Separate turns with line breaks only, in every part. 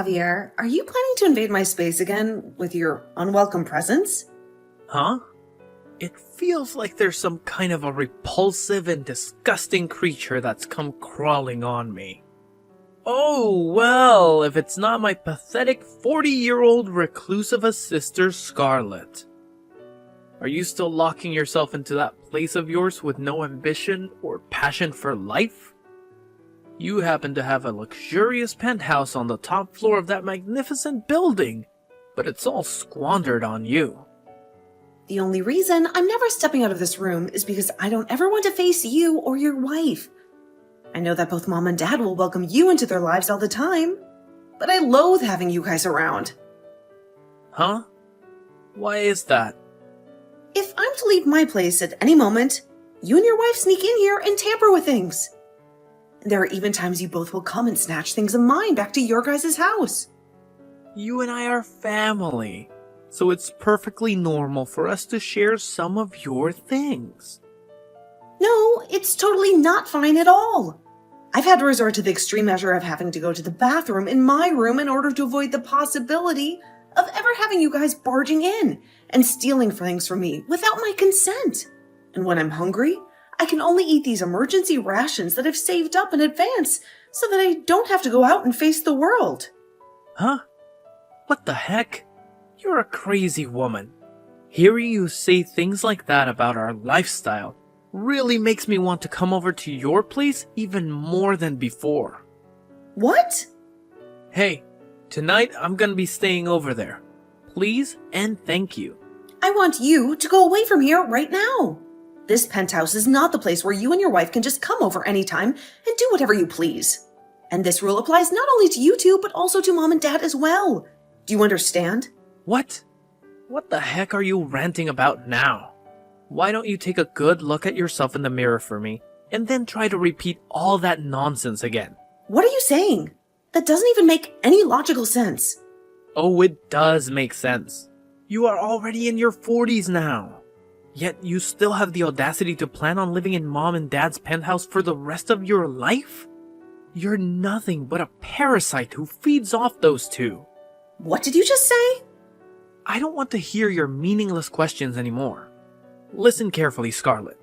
Javier, are you planning to invade my space again with your unwelcome presence?
Huh? It feels like there's some kind of a repulsive and disgusting creature that's come crawling on me. Oh, well, if it's not my pathetic 40-year-old reclusive sister, Scarlet. Are you still locking yourself into that place of yours with no ambition or passion for life? You happen to have a luxurious penthouse on the top floor of that magnificent building, but it's all squandered on you.
The only reason I'm never stepping out of this room is because I don't ever want to face you or your wife. I know that both Mom and Dad will welcome you into their lives all the time, but I loathe having you guys around.
Huh? Why is that?
If I'm to leave my place at any moment, you and your wife sneak in here and tamper with things. There are even times you both will come and snatch things of mine back to your guys' house.
You and I are family, so it's perfectly normal for us to share some of your things.
No, it's totally not fine at all. I've had to resort to the extreme measure of having to go to the bathroom in my room in order to avoid the possibility of ever having you guys barging in and stealing things from me without my consent. And when I'm hungry, I can only eat these emergency rations that I've saved up in advance so that I don't have to go out and face the world.
Huh? What the heck? You're a crazy woman. Hearing you say things like that about our lifestyle really makes me want to come over to your place even more than before.
What?
Hey, tonight I'm gonna be staying over there. Please and thank you.
I want you to go away from here right now. This penthouse is not the place where you and your wife can just come over anytime and do whatever you please. And this rule applies not only to you two, but also to Mom and Dad as well. Do you understand?
What? What the heck are you ranting about now? Why don't you take a good look at yourself in the mirror for me, and then try to repeat all that nonsense again?
What are you saying? That doesn't even make any logical sense.
Oh, it does make sense. You are already in your 40s now. Yet you still have the audacity to plan on living in Mom and Dad's penthouse for the rest of your life? You're nothing but a parasite who feeds off those two.
What did you just say?
I don't want to hear your meaningless questions anymore. Listen carefully, Scarlet.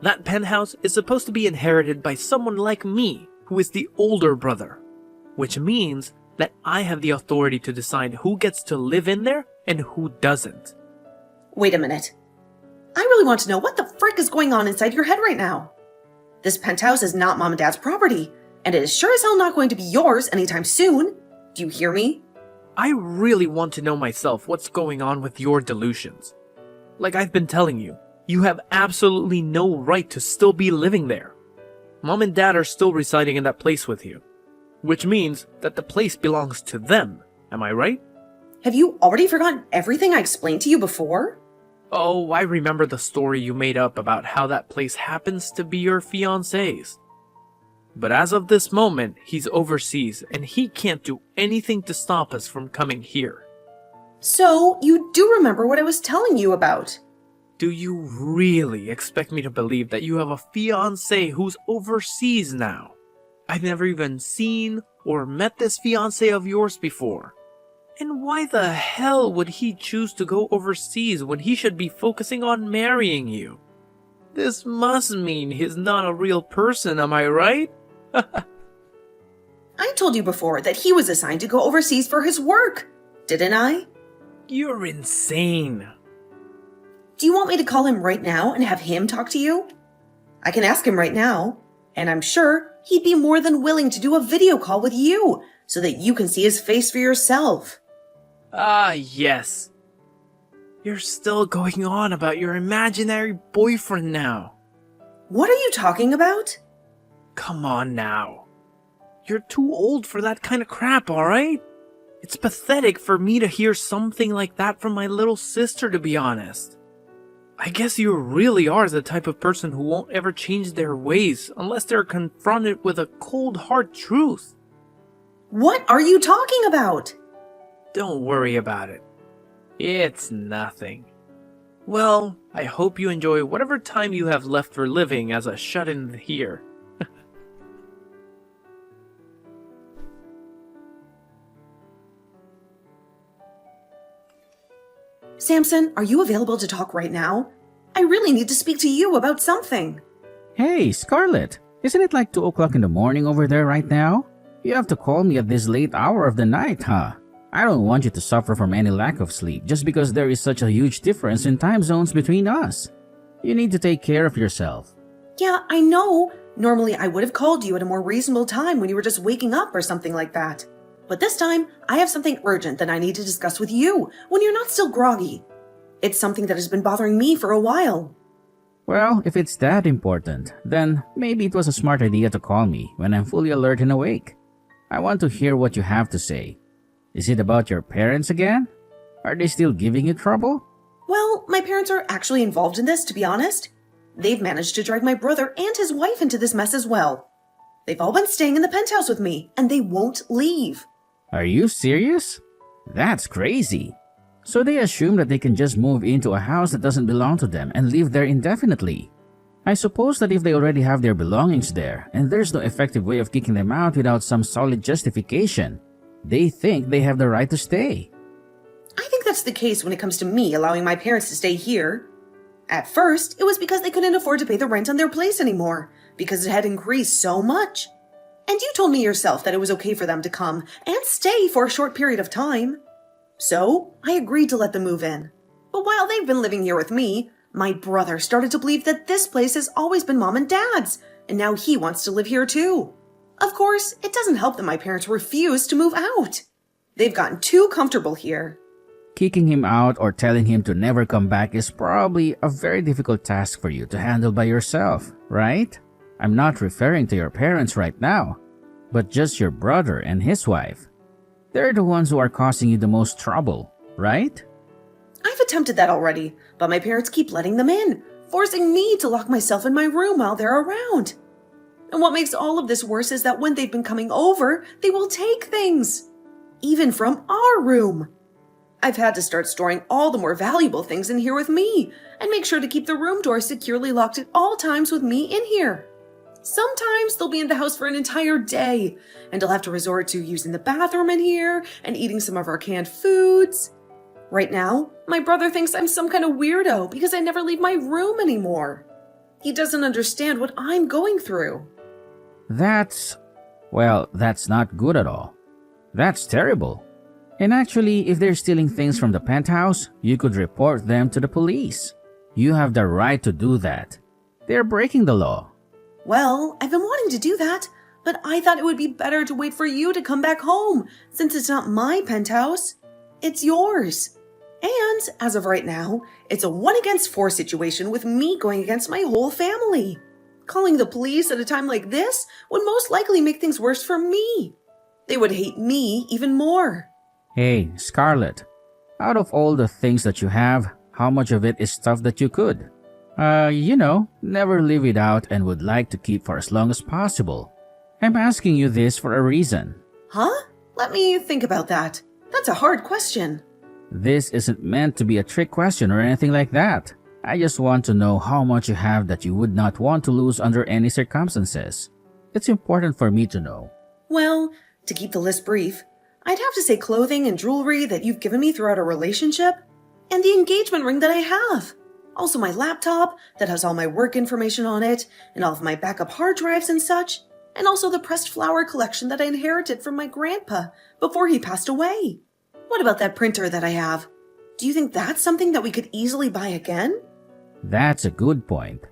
That penthouse is supposed to be inherited by someone like me, who is the older brother, which means that I have the authority to decide who gets to live in there and who doesn't.
Wait a minute. I really want to know what the frick is going on inside your head right now. This penthouse is not Mom and Dad's property, and it is sure as hell not going to be yours anytime soon. Do you hear me?
I really want to know myself what's going on with your delusions. Like I've been telling you, you have absolutely no right to still be living there. Mom and Dad are still residing in that place with you, which means that the place belongs to them. Am I right?
Have you already forgotten everything I explained to you before?
Oh, I remember the story you made up about how that place happens to be your fiancé's. But as of this moment, he's overseas and he can't do anything to stop us from coming here.
So, you do remember what I was telling you about?
Do you really expect me to believe that you have a fiancé who's overseas now? I've never even seen or met this fiancé of yours before. And why the hell would he choose to go overseas when he should be focusing on marrying you? This must mean he's not a real person, am I right?
I told you before that he was assigned to go overseas for his work, didn't I?
You're insane.
Do you want me to call him right now and have him talk to you? I can ask him right now, and I'm sure he'd be more than willing to do a video call with you so that you can see his face for yourself.
Ah, yes. You're still going on about your imaginary boyfriend now.
What are you talking about?
Come on now. You're too old for that kind of crap, alright? It's pathetic for me to hear something like that from my little sister, to be honest. I guess you really are the type of person who won't ever change their ways unless they're confronted with a cold hard truth.
What are you talking about?
Don't worry about it. It's nothing. Well, I hope you enjoy whatever time you have left for living as a shut-in here.
Samson, are you available to talk right now? I really need to speak to you about something.
Hey, Scarlett, isn't it like 2 o'clock in the morning over there right now? You have to call me at this late hour of the night, huh? I don't want you to suffer from any lack of sleep just because there is such a huge difference in time zones between us. You need to take care of yourself.
Yeah, I know. Normally I would have called you at a more reasonable time when you were just waking up or something like that. But this time, I have something urgent that I need to discuss with you when you're not still groggy. It's something that has been bothering me for a while.
Well, if it's that important, then maybe it was a smart idea to call me when I'm fully alert and awake. I want to hear what you have to say. Is it about your parents again? Are they still giving you trouble?
Well, my parents are actually involved in this, to be honest. They've managed to drag my brother and his wife into this mess as well. They've all been staying in the penthouse with me, and they won't leave.
Are you serious? That's crazy. So they assume that they can just move into a house that doesn't belong to them and live there indefinitely. I suppose that if they already have their belongings there and there's no effective way of kicking them out without some solid justification, they think they have the right to stay.
I think that's the case when it comes to me allowing my parents to stay here. At first, it was because they couldn't afford to pay the rent on their place anymore, because it had increased so much. And you told me yourself that it was okay for them to come and stay for a short period of time. So, I agreed to let them move in. But while they've been living here with me, my brother started to believe that this place has always been Mom and Dad's, and now he wants to live here too. Of course, it doesn't help that my parents refuse to move out. They've gotten too comfortable here.
Kicking him out or telling him to never come back is probably a very difficult task for you to handle by yourself, right? I'm not referring to your parents right now, but just your brother and his wife. They're the ones who are causing you the most trouble, right?
I've attempted that already, but my parents keep letting them in, forcing me to lock myself in my room while they're around. And what makes all of this worse is that when they've been coming over, they will take things. Even from our room. I've had to start storing all the more valuable things in here with me, and make sure to keep the room door securely locked at all times with me in here. Sometimes they'll be in the house for an entire day, and I'll have to resort to using the bathroom in here and eating some of our canned foods. Right now, my brother thinks I'm some kind of weirdo because I never leave my room anymore. He doesn't understand what I'm going through.
That's not good at all. That's terrible. And actually, if they're stealing things from the penthouse, you could report them to the police. You have the right to do that. They're breaking the law.
Well, I've been wanting to do that, but I thought it would be better to wait for you to come back home, since it's not my penthouse. It's yours. And, as of right now, it's a 1-against-4 situation with me going against my whole family. Calling the police at a time like this would most likely make things worse for me. They would hate me even more.
Hey, Scarlett, out of all the things that you have, how much of it is stuff that you could? Never leave it out and would like to keep for as long as possible. I'm asking you this for a reason.
Huh? Let me think about that. That's a hard question.
This isn't meant to be a trick question or anything like that. I just want to know how much you have that you would not want to lose under any circumstances. It's important for me to know.
Well, to keep the list brief, I'd have to say clothing and jewelry that you've given me throughout our relationship, and the engagement ring that I have. Also my laptop that has all my work information on it, and all of my backup hard drives and such, and also the pressed flower collection that I inherited from my grandpa before he passed away. What about that printer that I have? Do you think that's something that we could easily buy again?
That's a good point.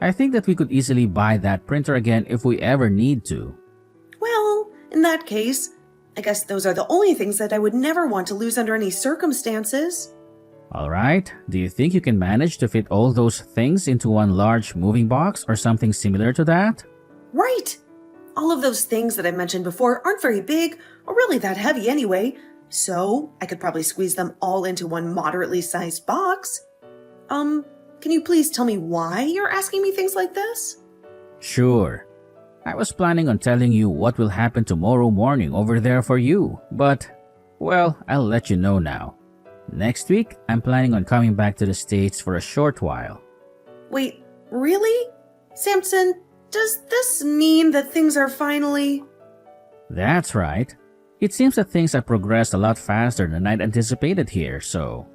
I think that we could easily buy that printer again if we ever need to.
Well, in that case, I guess those are the only things that I would never want to lose under any circumstances.
Alright, do you think you can manage to fit all those things into one large moving box or something similar to that?
Right! All of those things that I mentioned before aren't very big or really that heavy anyway, so I could probably squeeze them all into one moderately sized box. Can you please tell me why you're asking me things like this?
Sure. I was planning on telling you what will happen tomorrow morning over there for you, but, well, I'll let you know now. Next week, I'm planning on coming back to the States for a short while.
Wait, really? Samson, does this mean that things are finally...
That's right. It seems that things have progressed a lot faster than I'd anticipated here, so...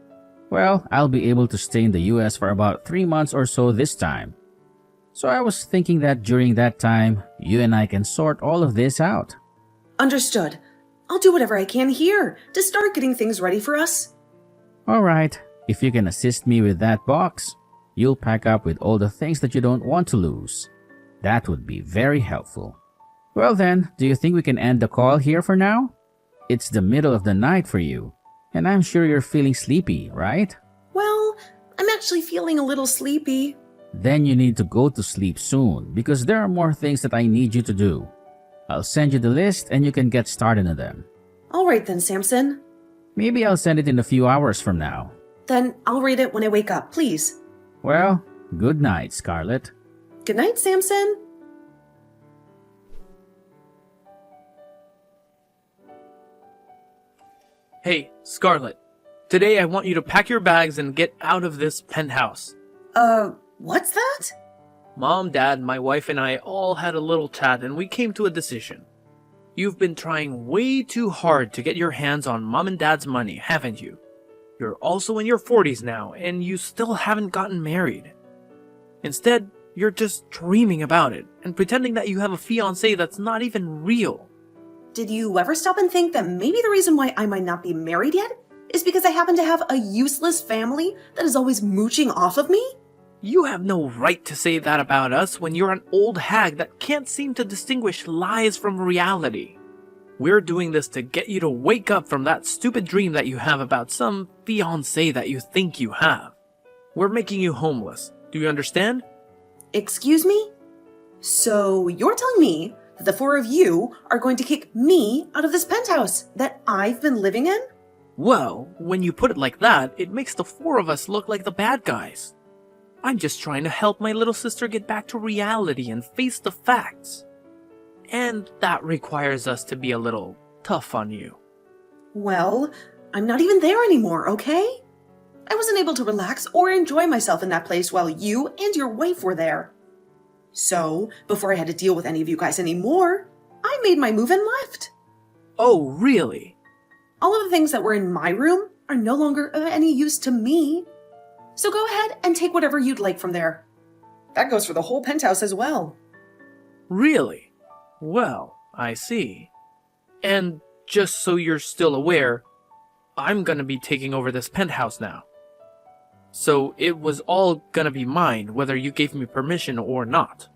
Well, I'll be able to stay in the US for about 3 months or so this time. So I was thinking that during that time, you and I can sort all of this out.
Understood. I'll do whatever I can here to start getting things ready for us.
Alright, if you can assist me with that box, you'll pack up with all the things that you don't want to lose. That would be very helpful. Well then, do you think we can end the call here for now? It's the middle of the night for you, and I'm sure you're feeling sleepy, right?
Well, I'm actually feeling a little sleepy.
Then you need to go to sleep soon because there are more things that I need you to do. I'll send you the list and you can get started on them.
All right then, Samson.
Maybe I'll send it in a few hours from now.
Then I'll read it when I wake up, please.
Well, good night, Scarlett.
Good night, Samson.
Hey, Scarlett. Today I want you to pack your bags and get out of this penthouse.
What's that?
Mom, Dad, my wife, and I all had a little chat and we came to a decision. You've been trying way too hard to get your hands on Mom and Dad's money, haven't you? You're also in your 40s now, and you still haven't gotten married. Instead, you're just dreaming about it and pretending that you have a fiancé that's not even real.
Did you ever stop and think that maybe the reason why I might not be married yet is because I happen to have a useless family that is always mooching off of me?
You have no right to say that about us when you're an old hag that can't seem to distinguish lies from reality. We're doing this to get you to wake up from that stupid dream that you have about some fiancé that you think you have. We're making you homeless. Do you understand?
Excuse me? So you're telling me that the four of you are going to kick me out of this penthouse that I've been living in?
Well, when you put it like that, it makes the four of us look like the bad guys. I'm just trying to help my little sister get back to reality and face the facts. And that requires us to be a little tough on you.
Well, I'm not even there anymore, okay? I wasn't able to relax or enjoy myself in that place while you and your wife were there. So, before I had to deal with any of you guys anymore, I made my move and left.
Oh, really?
All of the things that were in my room are no longer of any use to me. So go ahead and take whatever you'd like from there. That goes for the whole penthouse as well.
Really? Well, I see. And just so you're still aware, I'm gonna be taking over this penthouse now. So it was all gonna be mine, whether you gave me permission or not.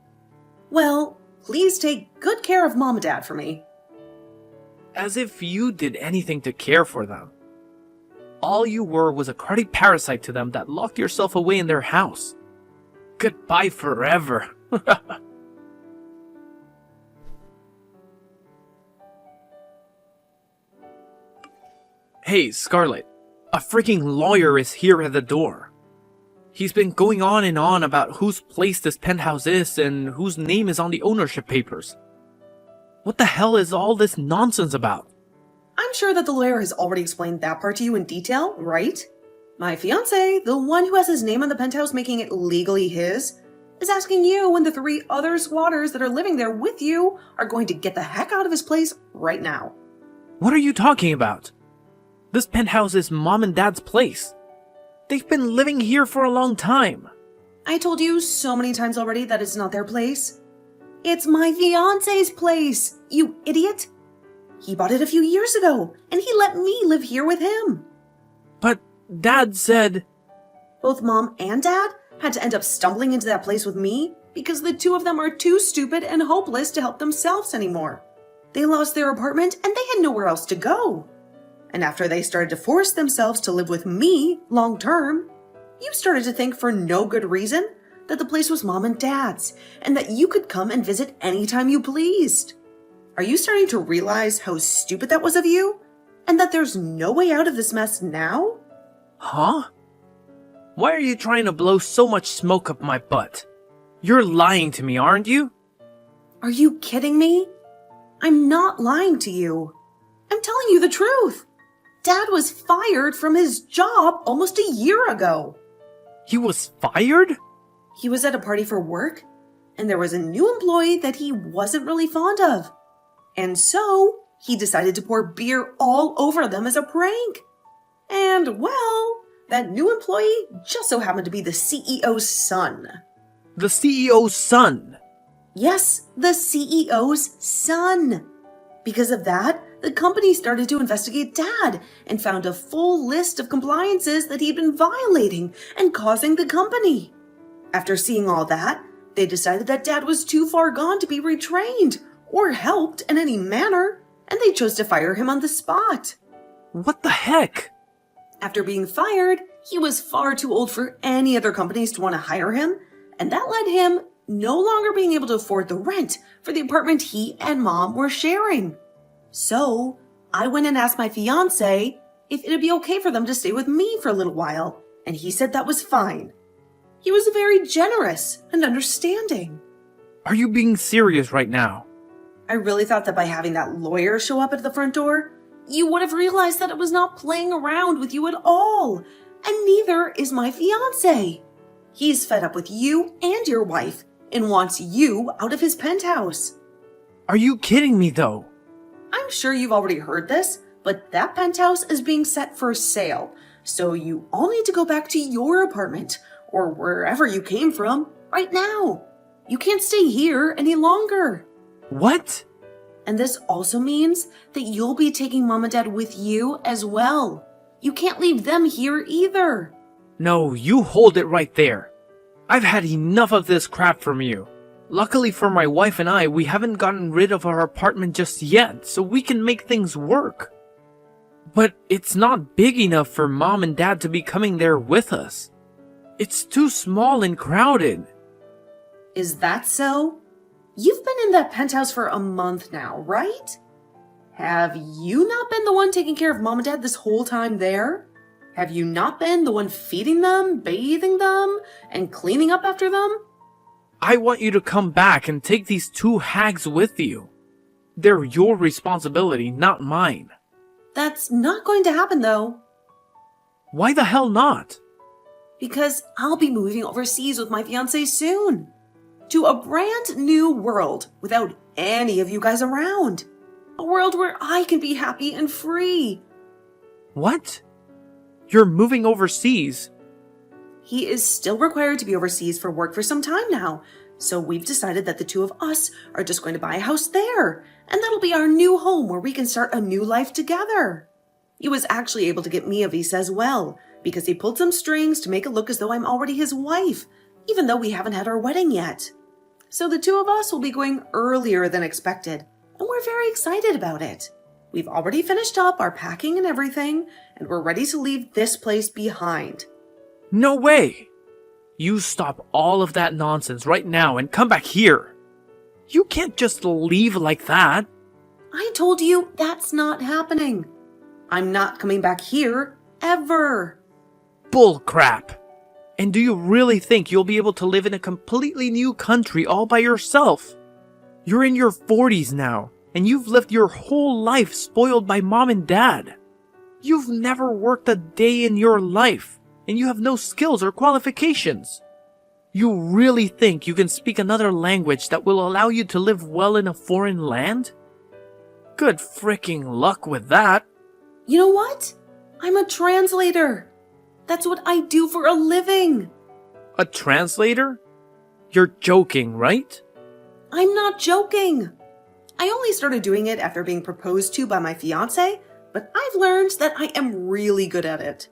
Well, please take good care of Mom and Dad for me.
As if you did anything to care for them. All you were was a cruddy parasite to them that locked yourself away in their house. Goodbye forever. Hey, Scarlett. A freaking lawyer is here at the door. He's been going on and on about whose place this penthouse is and whose name is on the ownership papers. What the hell is all this nonsense about?
I'm sure that the lawyer has already explained that part to you in detail, right? My fiancé, the one who has his name on the penthouse making it legally his, is asking you when the 3 other squatters that are living there with you are going to get the heck out of his place right now.
What are you talking about? This penthouse is Mom and Dad's place. They've been living here for a long time.
I told you so many times already that it's not their place. It's my fiancé's place, you idiot. He bought it a few years ago, and he let me live here with him.
But Dad said...
Both Mom and Dad had to end up stumbling into that place with me because the two of them are too stupid and hopeless to help themselves anymore. They lost their apartment and they had nowhere else to go. And after they started to force themselves to live with me long term, you started to think for no good reason that the place was Mom and Dad's and that you could come and visit anytime you pleased. Are you starting to realize how stupid that was of you? And that there's no way out of this mess now?
Huh? Why are you trying to blow so much smoke up my butt? You're lying to me, aren't you?
Are you kidding me? I'm not lying to you. I'm telling you the truth. Dad was fired from his job almost a year ago.
He was fired?
He was at a party for work, and there was a new employee that he wasn't really fond of. And so, he decided to pour beer all over them as a prank. And, well, That new employee just so happened to be the CEO's son.
The CEO's son.
Yes, the CEO's son. Because of that, the company started to investigate Dad and found a full list of compliances that he'd been violating and causing the company. After seeing all that, they decided that Dad was too far gone to be retrained or helped in any manner, and they chose to fire him on the spot.
What the heck?
After being fired, he was far too old for any other companies to want to hire him, and that led him no longer being able to afford the rent for the apartment he and Mom were sharing. So, I went and asked my fiancé if it'd be okay for them to stay with me for a little while, and he said that was fine. He was very generous and understanding.
Are you being serious right now?
I really thought that by having that lawyer show up at the front door, you would have realized that it was not playing around with you at all, and neither is my fiancé. He's fed up with you and your wife and wants you out of his penthouse.
Are you kidding me though?
I'm sure you've already heard this, but that penthouse is being set for sale, so you all need to go back to your apartment or wherever you came from right now. You can't stay here any longer.
What?
And this also means that you'll be taking Mom and Dad with you as well. You can't leave them here either.
No, you hold it right there. I've had enough of this crap from you. Luckily for my wife and I, we haven't gotten rid of our apartment just yet, so we can make things work. But it's not big enough for Mom and Dad to be coming there with us. It's too small and crowded.
Is that so? You've been in that penthouse for a month now, right? Have you not been the one taking care of Mom and Dad this whole time there? Have you not been the one feeding them, bathing them, and cleaning up after them?
I want you to come back and take these two hags with you. They're your responsibility, not mine.
That's not going to happen, though.
Why the hell not?
Because I'll be moving overseas with my fiancé soon. To a brand new world without any of you guys around. A world where I can be happy and free.
What? You're moving overseas?
He is still required to be overseas for work for some time now, so we've decided that the two of us are just going to buy a house there, and that'll be our new home where we can start a new life together. He was actually able to get me a visa as well, because he pulled some strings to make it look as though I'm already his wife, even though we haven't had our wedding yet. So the two of us will be going earlier than expected, and we're very excited about it. We've already finished up our packing and everything, and we're ready to leave this place behind.
No way! You stop all of that nonsense right now and come back here. You can't just leave like that.
I told you that's not happening. I'm not coming back here, ever.
Bull crap. And do you really think you'll be able to live in a completely new country all by yourself? You're in your 40s now, and you've lived your whole life spoiled by Mom and Dad. You've never worked a day in your life, and you have no skills or qualifications. You really think you can speak another language that will allow you to live well in a foreign land? Good fricking luck with that.
You know what? I'm a translator. That's what I do for a living.
A translator? You're joking, right?
I'm not joking. I only started doing it after being proposed to by my fiancé, but I've learned that I am really good at it.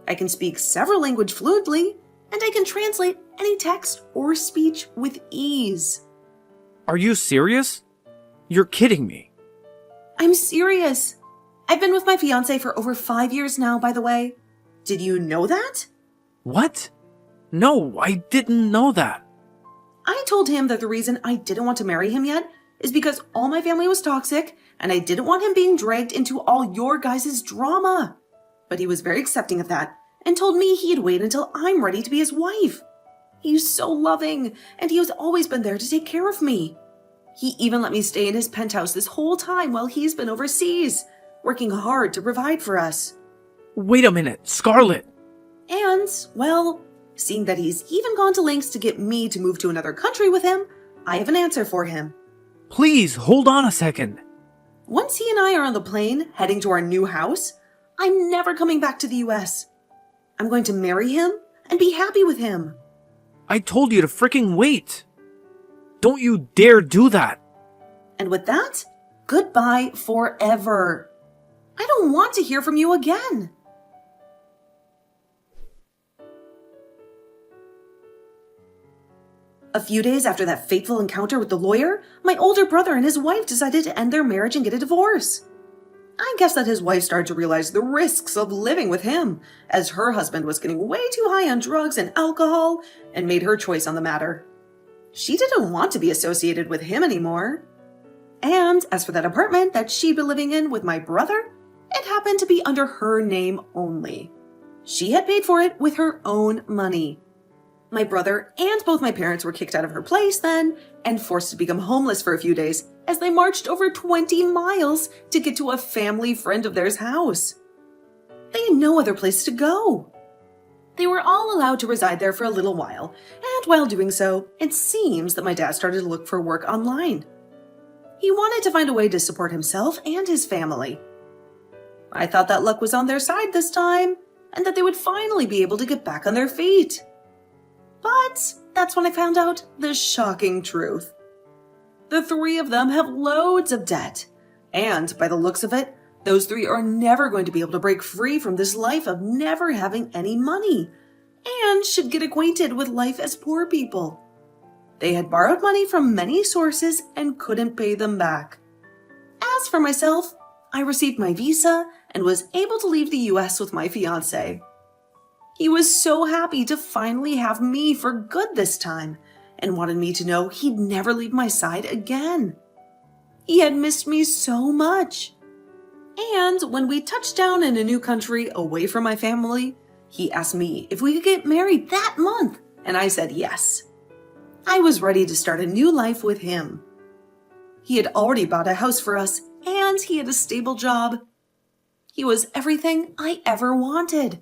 I can speak several languages fluently, and I can translate any text or speech with ease.
Are you serious? You're kidding me.
I'm serious. I've been with my fiancé for over 5 years now, by the way. Did you know that?
What? No, I didn't know that.
I told him that the reason I didn't want to marry him yet is because all my family was toxic, and I didn't want him being dragged into all your guys' drama. But he was very accepting of that, and told me he'd wait until I'm ready to be his wife. He's so loving, and he has always been there to take care of me. He even let me stay in his penthouse this whole time while he's been overseas, working hard to provide for us.
Wait a minute, Scarlett.
And, well, seeing that he's even gone to lengths to get me to move to another country with him, I have an answer for him.
Please, hold on a second.
Once he and I are on the plane, heading to our new house, I'm never coming back to the US. I'm going to marry him and be happy with him.
I told you to freaking wait. Don't you dare do that.
And with that, goodbye forever. I don't want to hear from you again. A few days after that fateful encounter with the lawyer, my older brother and his wife decided to end their marriage and get a divorce. I guess that his wife started to realize the risks of living with him, as her husband was getting way too high on drugs and alcohol, and made her choice on the matter. She didn't want to be associated with him anymore. And as for that apartment that she'd been living in with my brother, it happened to be under her name only. She had paid for it with her own money. My brother and both my parents were kicked out of her place then and forced to become homeless for a few days as they marched over 20 miles to get to a family friend of theirs' house. They had no other place to go. They were all allowed to reside there for a little while, and while doing so, it seems that my dad started to look for work online. He wanted to find a way to support himself and his family. I thought that luck was on their side this time, and that they would finally be able to get back on their feet. But that's when I found out the shocking truth. The three of them have loads of debt, and by the looks of it, those three are never going to be able to break free from this life of never having any money, and should get acquainted with life as poor people. They had borrowed money from many sources and couldn't pay them back. As for myself, I received my visa and was able to leave the US with my fiancé. He was so happy to finally have me for good this time and wanted me to know he'd never leave my side again. He had missed me so much. And when we touched down in a new country away from my family, he asked me if we could get married that month, and I said yes. I was ready to start a new life with him. He had already bought a house for us, and he had a stable job. He was everything I ever wanted.